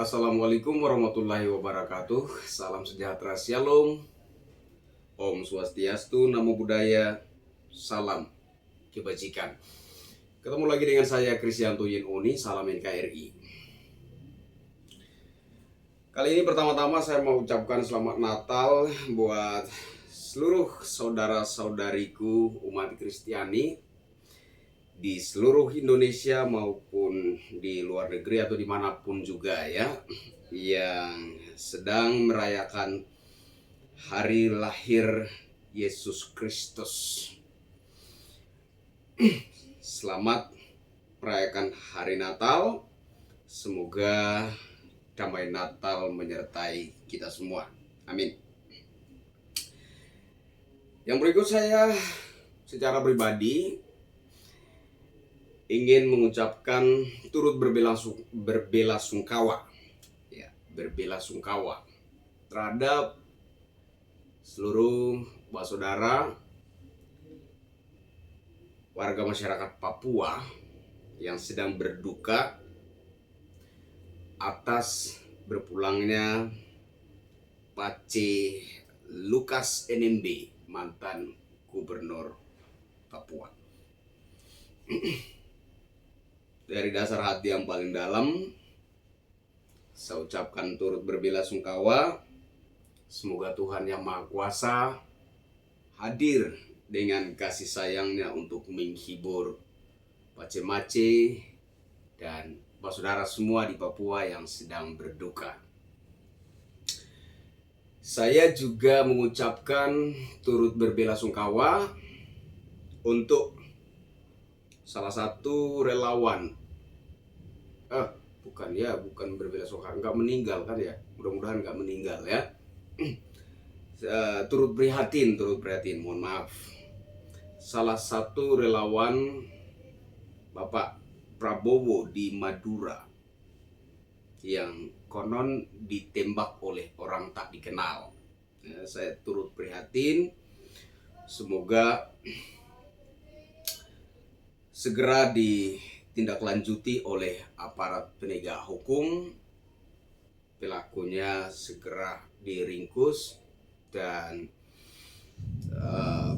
Assalamualaikum warahmatullahi wabarakatuh. Salam sejahtera, shalom, Om Swastiastu, Namo Buddhaya, salam kebajikan. Ketemu lagi dengan saya Krisyanto Yin Oni, salam NKRI. Kali ini pertama-tama saya mau ucapkan selamat Natal buat seluruh saudara-saudariku umat Kristiani di seluruh Indonesia maupun di luar negeri atau dimanapun juga ya, yang sedang merayakan hari lahir Yesus Kristus. Selamat merayakan hari Natal. Semoga damai Natal menyertai kita semua. Amin. Yang berikut saya secara pribadi ingin mengucapkan turut berbelasungkawa terhadap seluruh saudara warga masyarakat Papua yang sedang berduka atas berpulangnya Pace Lukas NMB, mantan gubernur Papua. Dari dasar hati yang paling dalam, saya ucapkan turut berbelasungkawa. Semoga Tuhan Yang Maha Kuasa hadir dengan kasih sayangnya untuk menghibur Pace-Mace dan saudara semua di Papua yang sedang berduka. Saya juga mengucapkan turut berbelasungkawa untuk salah satu relawan, bukan berbelasungkawa, nggak meninggal kan ya, mudah-mudahan nggak meninggal ya. Turut prihatin, mohon maaf. Salah satu relawan Bapak Prabowo di Madura yang konon ditembak oleh orang tak dikenal. Ya, saya turut prihatin. Semoga segera ditindaklanjuti oleh aparat penegak hukum, pelakunya segera diringkus, dan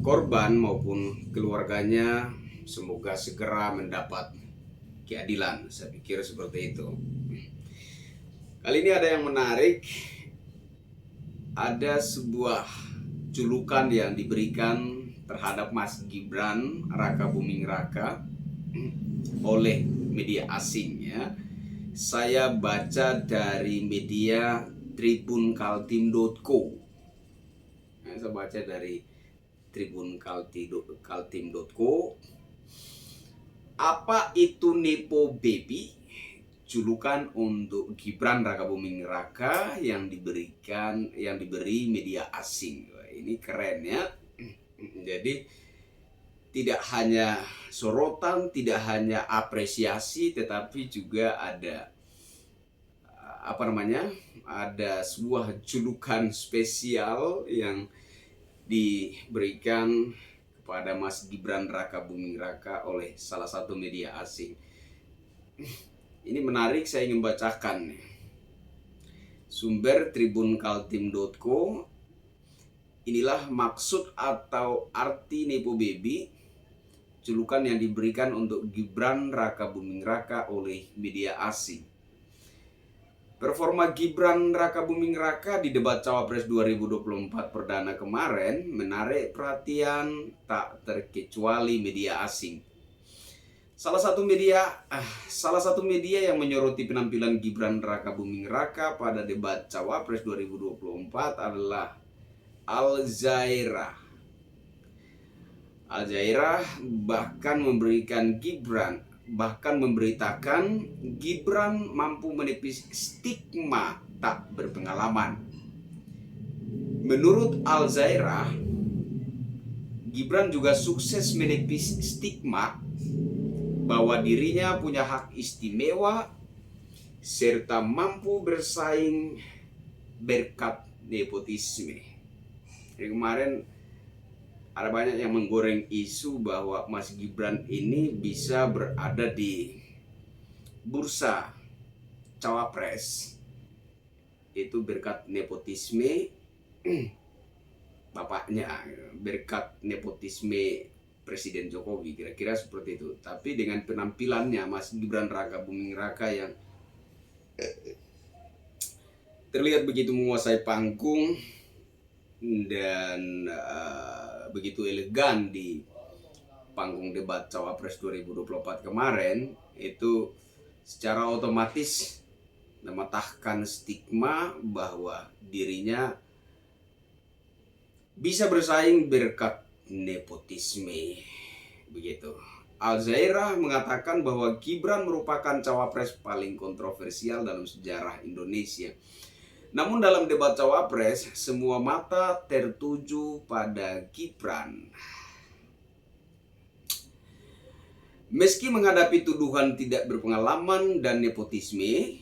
korban maupun keluarganya semoga segera mendapat keadilan. Saya pikir seperti itu. Kali ini ada yang menarik. Ada sebuah julukan yang diberikan terhadap Mas Gibran Rakabuming Raka oleh media asing ya. Saya baca dari media tribunkaltim.co. Saya baca dari tribunkaltim.co. Apa itu Nepo Baby? Julukan untuk Gibran Rakabuming Raka yang diberi media asing. Ini keren ya. Jadi tidak hanya sorotan, tidak hanya apresiasi, tetapi juga ada ada sebuah julukan spesial yang diberikan kepada Mas Gibran Rakabuming Raka oleh salah satu media asing. Ini menarik, saya ingin bacakan. Sumber tribunkaltim.co. Inilah maksud atau arti Nepo Baby, julukan yang diberikan untuk Gibran Rakabuming Raka oleh media asing. Performa Gibran Rakabuming Raka di debat Cawapres 2024 perdana kemarin menarik perhatian tak terkecuali media asing. Salah satu media yang menyoroti penampilan Gibran Rakabuming Raka pada debat Cawapres 2024 adalah Al Jazeera. Al Jazeera bahkan memberitakan Gibran mampu menepis stigma tak berpengalaman. Menurut Al Jazeera, Gibran juga sukses menepis stigma bahwa dirinya punya hak istimewa serta mampu bersaing berkat nepotisme. Dari kemarin ada banyak yang menggoreng isu bahwa Mas Gibran ini bisa berada di bursa Cawapres itu berkat nepotisme bapaknya, berkat nepotisme Presiden Jokowi, kira-kira seperti itu. Tapi dengan penampilannya Mas Gibran Raka Buming Raka yang terlihat begitu menguasai panggung dan begitu elegan di panggung debat Cawapres 2024 kemarin, itu secara otomatis mematahkan stigma bahwa dirinya bisa bersaing berkat nepotisme. Begitu. Al Jazeera mengatakan bahwa Gibran merupakan cawapres paling kontroversial dalam sejarah Indonesia. Namun dalam debat cawapres, semua mata tertuju pada Gibran. Meski menghadapi tuduhan tidak berpengalaman dan nepotisme,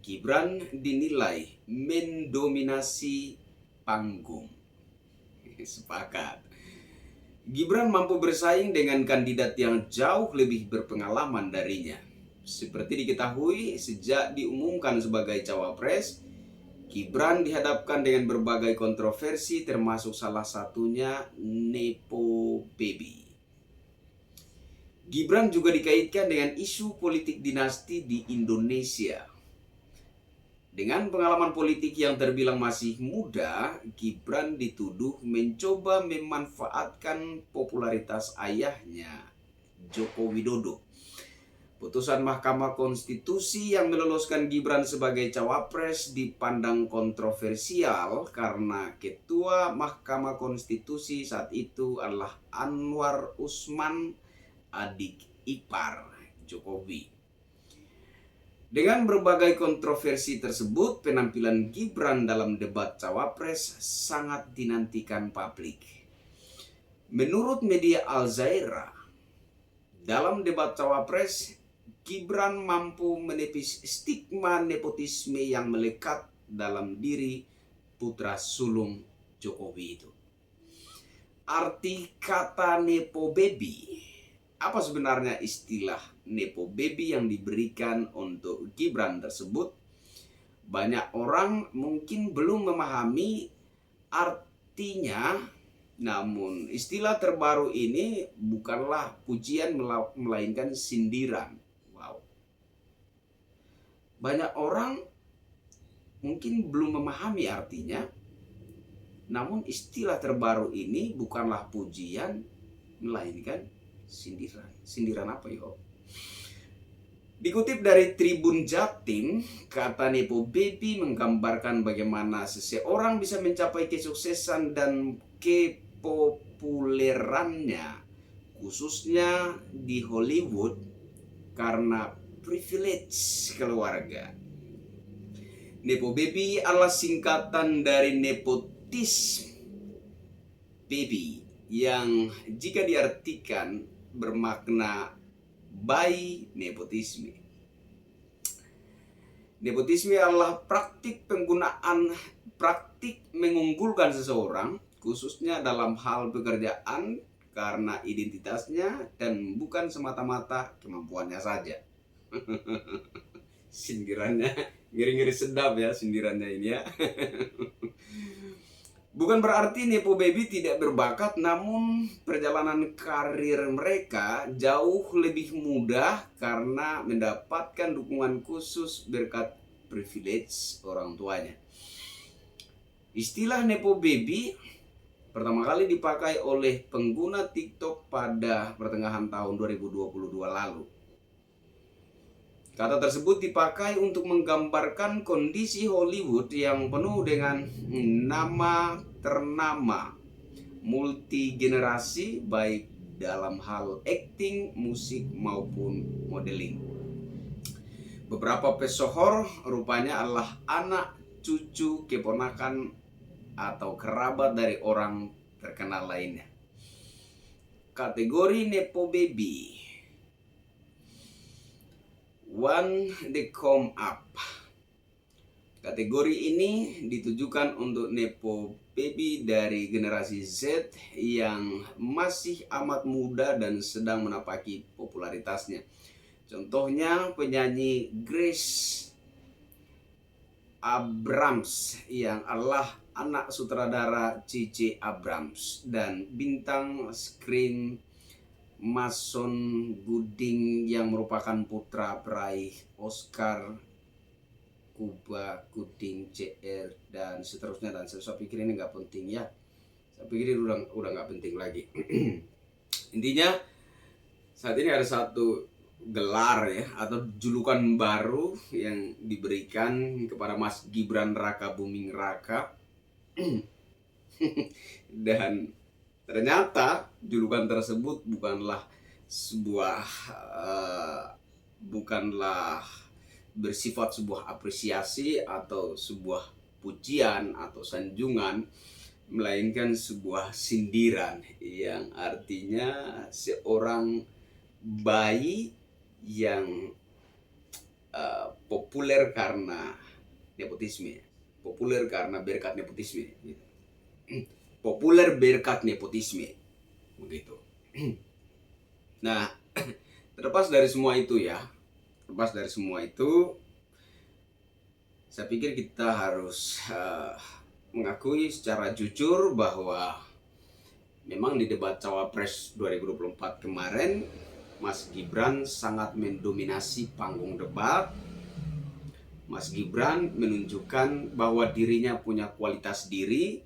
Gibran dinilai mendominasi panggung. Sepakat. Gibran mampu bersaing dengan kandidat yang jauh lebih berpengalaman darinya. Seperti diketahui, sejak diumumkan sebagai cawapres, Gibran dihadapkan dengan berbagai kontroversi, termasuk salah satunya Nepo Baby. Gibran juga dikaitkan dengan isu politik dinasti di Indonesia. Dengan pengalaman politik yang terbilang masih muda, Gibran dituduh mencoba memanfaatkan popularitas ayahnya, Joko Widodo. Putusan Mahkamah Konstitusi yang meloloskan Gibran sebagai cawapres dipandang kontroversial karena Ketua Mahkamah Konstitusi saat itu adalah Anwar Usman, adik ipar Jokowi. Dengan berbagai kontroversi tersebut, penampilan Gibran dalam debat cawapres sangat dinantikan publik. Menurut media Al Jazeera, dalam debat cawapres, Gibran mampu menepis stigma nepotisme yang melekat dalam diri putra sulung Jokowi itu. Arti kata Nepo Baby. Apa sebenarnya istilah Nepo Baby yang diberikan untuk Gibran tersebut? Banyak orang mungkin belum memahami artinya, namun istilah terbaru ini bukanlah pujian melainkan sindiran. Wow. Banyak orang mungkin belum memahami artinya, namun istilah terbaru ini bukanlah pujian melainkan sindiran. Sindiran apa yo? Dikutip dari Tribun Jatim, kata Nepo Baby menggambarkan bagaimana seseorang bisa mencapai kesuksesan dan kepopulerannya, khususnya di Hollywood, karena privilege keluarga. Nepo Baby adalah singkatan dari nepotis baby, yang jika diartikan bermakna bayi nepotisme. Nepotisme adalah praktik mengunggulkan seseorang, khususnya dalam hal pekerjaan, karena identitasnya dan bukan semata-mata kemampuannya saja. Sindirannya ngeri-ngeri sedap ya, sindirannya ini ya. Bukan berarti Nepo Baby tidak berbakat, namun perjalanan karir mereka jauh lebih mudah karena mendapatkan dukungan khusus berkat privilege orang tuanya. Istilah Nepo Baby pertama kali dipakai oleh pengguna TikTok pada pertengahan tahun 2022 lalu. Kata tersebut dipakai untuk menggambarkan kondisi Hollywood yang penuh dengan nama ternama multi-generasi, baik dalam hal akting, musik maupun modeling. Beberapa pesohor rupanya adalah anak, cucu, keponakan, atau kerabat dari orang terkenal lainnya. Kategori Nepo Baby. One the come up. Kategori ini ditujukan untuk Nepo Baby dari generasi Z yang masih amat muda dan sedang menapaki popularitasnya. Contohnya penyanyi Grace Abrams yang adalah anak sutradara C.C. Abrams dan bintang screen Mason Gooding yang merupakan putra peraih Oscar, Cuba Gooding Jr. dan seterusnya. Dan saya pikir ini nggak penting ya. Saya pikir ini udah nggak penting lagi. Intinya saat ini ada satu gelar ya atau julukan baru yang diberikan kepada Mas Gibran Raka Buming Raka. Dan ternyata julukan tersebut bukanlah bersifat sebuah apresiasi atau sebuah pujian atau sanjungan, melainkan sebuah sindiran yang artinya seorang bayi yang populer karena nepotisme, populer karena berkat nepotisme, gitu. Populer berkat nepotisme, begitu. Nah, terlepas dari semua itu ya, saya pikir kita harus mengakui secara jujur bahwa memang di debat Cawapres 2024 kemarin, Mas Gibran sangat mendominasi panggung debat. Mas Gibran menunjukkan bahwa dirinya punya kualitas diri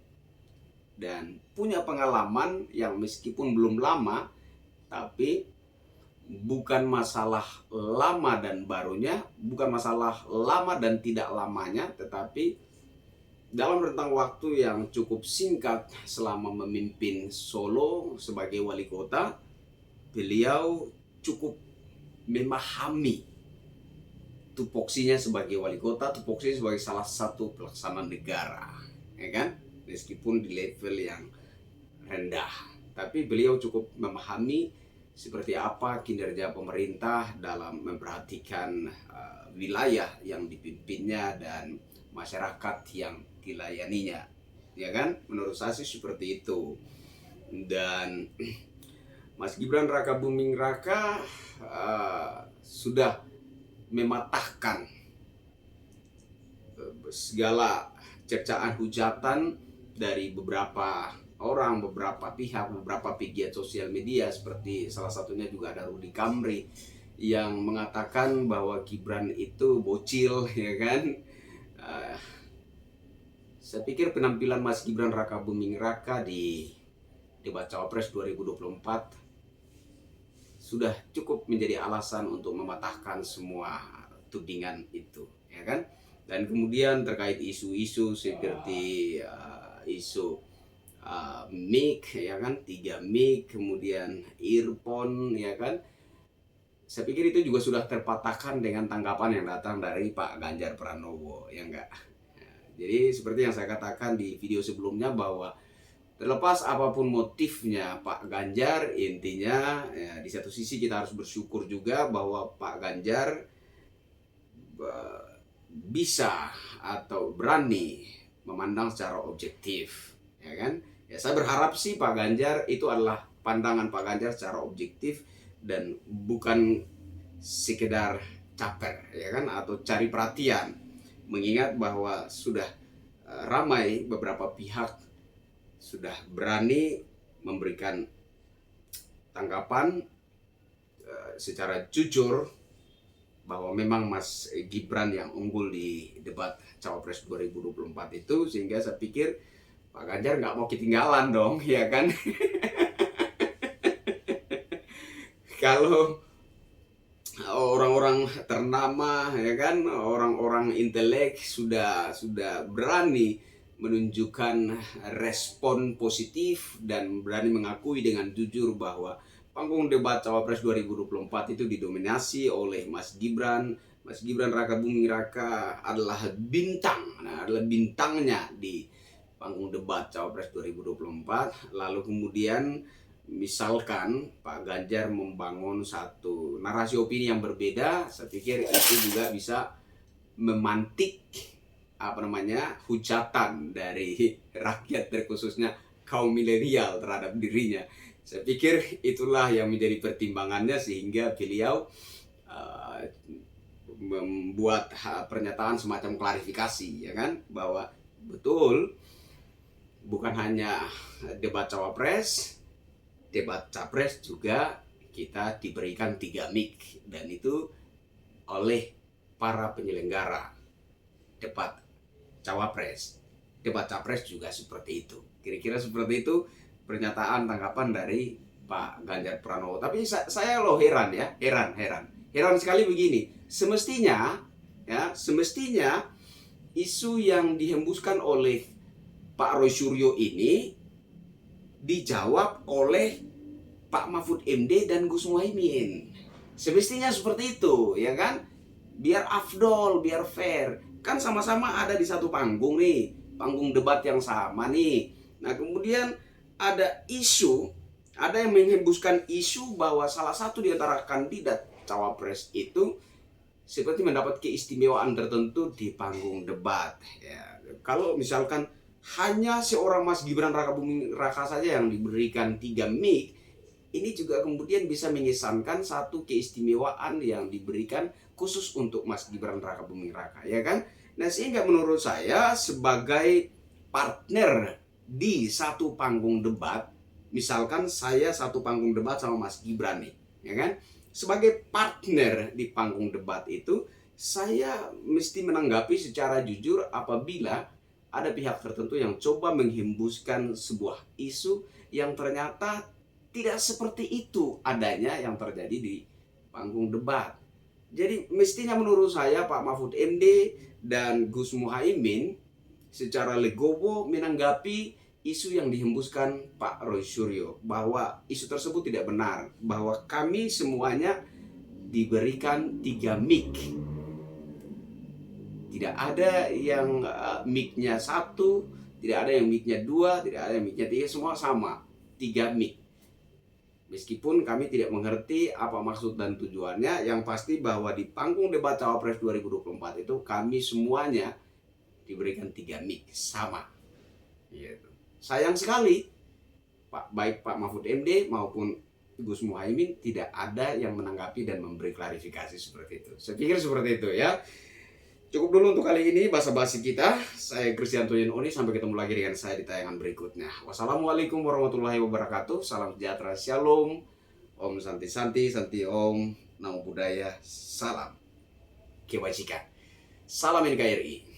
dan punya pengalaman yang meskipun belum lama, tapi bukan masalah lama dan barunya, bukan masalah lama dan tidak lamanya, tetapi dalam rentang waktu yang cukup singkat selama memimpin Solo sebagai wali kota, beliau cukup memahami tupoksinya sebagai wali kota, tupoksinya sebagai salah satu pelaksana negara, ya kan? Meskipun di level yang rendah, tapi beliau cukup memahami seperti apa kinerja pemerintah dalam memperhatikan wilayah yang dipimpinnya dan masyarakat yang dilayaninya, ya kan? Menurut saya sih seperti itu. Dan Mas Gibran Raka Buming Raka sudah mematahkan segala cercaan hujatan dari beberapa orang, beberapa pihak, beberapa pegiat sosial media, seperti salah satunya juga ada Rudy Kamri yang mengatakan bahwa Gibran itu bocil, ya kan? Saya pikir penampilan Mas Gibran Raka Buming Raka di debat Cawapres 2024 sudah cukup menjadi alasan untuk mematahkan semua tudingan itu, ya kan? Dan kemudian terkait isu-isu seperti isu mic, ya kan, 3 mic, kemudian earphone, ya kan? Saya pikir itu juga sudah terpatahkan dengan tanggapan yang datang dari Pak Ganjar Pranowo, ya enggak? Jadi seperti yang saya katakan di video sebelumnya bahwa terlepas apapun motifnya Pak Ganjar, intinya ya, di satu sisi kita harus bersyukur juga bahwa Pak Ganjar bisa atau berani memandang secara objektif, ya kan? Ya, saya berharap sih Pak Ganjar itu adalah pandangan Pak Ganjar secara objektif dan bukan sekedar caper, ya kan, atau cari perhatian. Mengingat bahwa sudah ramai beberapa pihak sudah berani memberikan tanggapan secara jujur bahwa memang Mas Gibran yang unggul di debat Cawapres 2024 itu, sehingga saya pikir Pak Ganjar nggak mau ketinggalan dong, ya kan? Kalau orang-orang ternama, ya kan, orang-orang intelek sudah berani menunjukkan respon positif dan berani mengakui dengan jujur bahwa panggung debat Cawapres 2024 itu didominasi oleh Mas Gibran. Mas Gibran Raka Buming Raka adalah bintang, adalah bintangnya di panggung debat Cawapres 2024. Lalu kemudian misalkan Pak Ganjar membangun satu narasi opini yang berbeda, saya pikir itu juga bisa memantik hujatan dari rakyat, terkhususnya kaum milenial terhadap dirinya. Saya pikir itulah yang menjadi pertimbangannya sehingga beliau membuat pernyataan semacam klarifikasi, ya kan, bahwa betul bukan hanya debat cawapres, debat capres juga kita diberikan 3 mic, dan itu oleh para penyelenggara debat cawapres. Debat capres juga seperti itu. Kira-kira seperti itu pernyataan tanggapan dari Pak Ganjar Pranowo. Tapi saya loh heran ya, heran sekali begini. Semestinya isu yang dihembuskan oleh Pak Roy Suryo ini dijawab oleh Pak Mahfud MD dan Gus Muhaimin. Semestinya seperti itu, ya kan? Biar afdol, biar fair. Kan sama-sama ada di satu panggung nih, panggung debat yang sama nih. Nah, kemudian ada yang menghembuskan isu bahwa salah satu di antara kandidat cawapres itu seperti mendapat keistimewaan tertentu di panggung debat. Ya, kalau misalkan hanya seorang Mas Gibran Rakabuming Raka saja yang diberikan 3 mic, ini juga kemudian bisa mengesankan satu keistimewaan yang diberikan khusus untuk Mas Gibran Rakabuming Raka, ya kan? Nah, sehingga menurut saya sebagai partner di satu panggung debat, misalkan saya satu panggung debat sama Mas Gibran nih, ya kan? Sebagai partner di panggung debat itu, saya mesti menanggapi secara jujur apabila ada pihak tertentu yang coba menghembuskan sebuah isu yang ternyata tidak seperti itu adanya yang terjadi di panggung debat. Jadi mestinya menurut saya Pak Mahfud MD dan Gus Muhaimin secara legowo menanggapi isu yang dihembuskan Pak Roy Suryo, bahwa isu tersebut tidak benar, bahwa kami semuanya diberikan 3 mic. Tidak ada yang mic-nya 1, tidak ada yang mic-nya 2, tidak ada yang mic-nya 3, semua sama, 3 mic. Meskipun kami tidak mengerti apa maksud dan tujuannya, yang pasti bahwa di panggung debat Cawapres 2024 itu kami semuanya diberikan 3 mic sama. Gitu. Sayang sekali, baik Pak Mahfud MD maupun Gus Muhaimin tidak ada yang menanggapi dan memberi klarifikasi seperti itu. Saya pikir seperti itu ya. Cukup dulu untuk kali ini basa-basi kita. Saya Kristianto Yunoni, sampai ketemu lagi dengan saya di tayangan berikutnya. Wassalamualaikum warahmatullahi wabarakatuh. Salam sejahtera, shalom. Om Santi Santi, Santi Om, Namo Buddhaya, salam kebajikan. Salam NKRI.